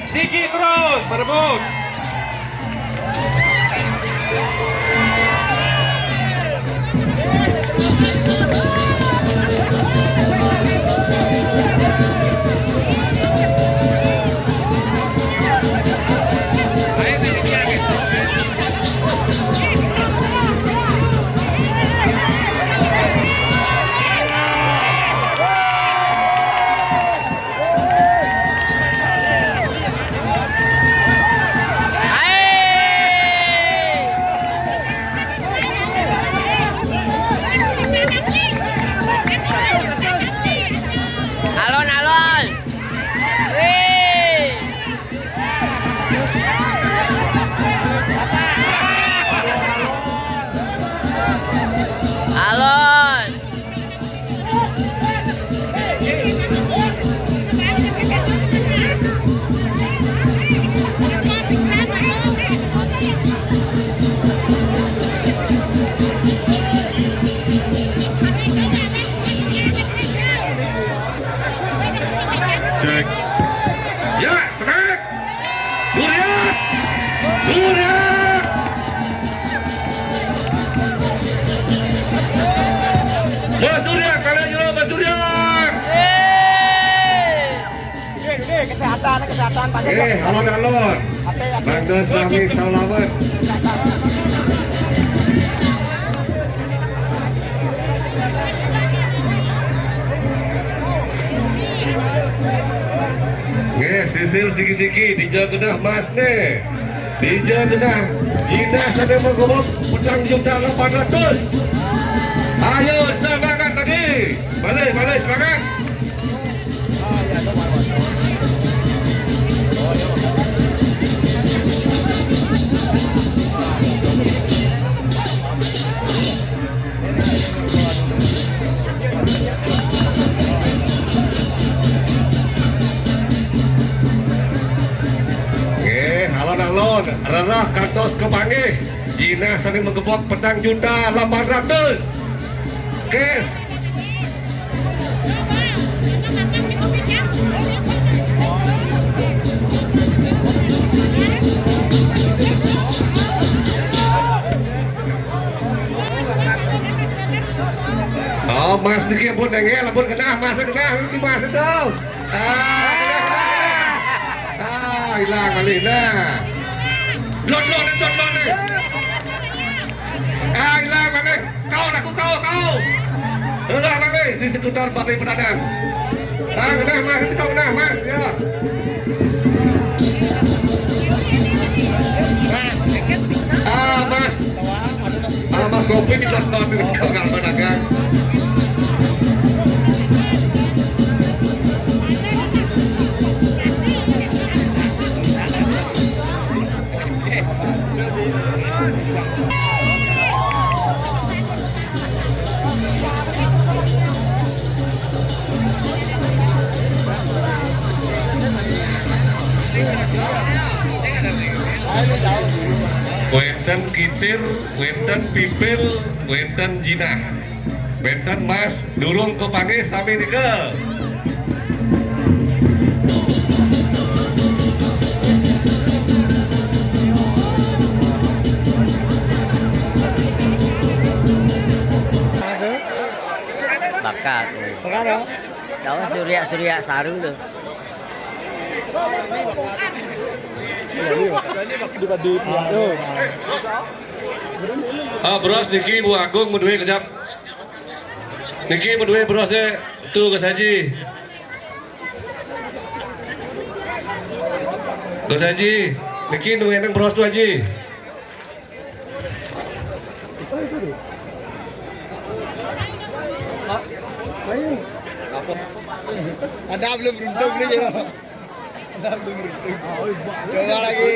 Siki terus berebut. Alon, alon. Wih. Alon. Cek. Ya, semangat. Surya. Surya. Mas Surya, kalian dulu Mas Surya. Kesehatan Pak. Alon-alon. Bangga Sami Salamet. Sisil siki-siki dijaga genah mas ne. Dijaga genah Jina sana menggobok petang juta 800. Ayo semangat lagi. Balik semangat. Alon-alon, rerah kantos kepanggih. Jina sana menggobok petang juta 800. Kes. Oh, mas niki pun nengel, pun kena mas dong. Hilang kali nah. Lon nih. Hilang kali. Kau. Udah lagi di sekitar Balai Pedagang. Udah mas, kau nah mas ya. Mas kopi di London di Balai Pedagang. Wenten kitir, wenten pipil, wenten jinah, wenten mas durung kepanggih sami nikel. Bakat. Bakat ya? Dawa Surya Saru tuh. Beras niki Bu Agung menduwe kejap. Niki menduwe berasnya tuh Gus Haji. Gus Haji, niki duwe nang beras tuh Haji. Ada belum beruntung nih ya? Ada belum beruntung. Coba lagi.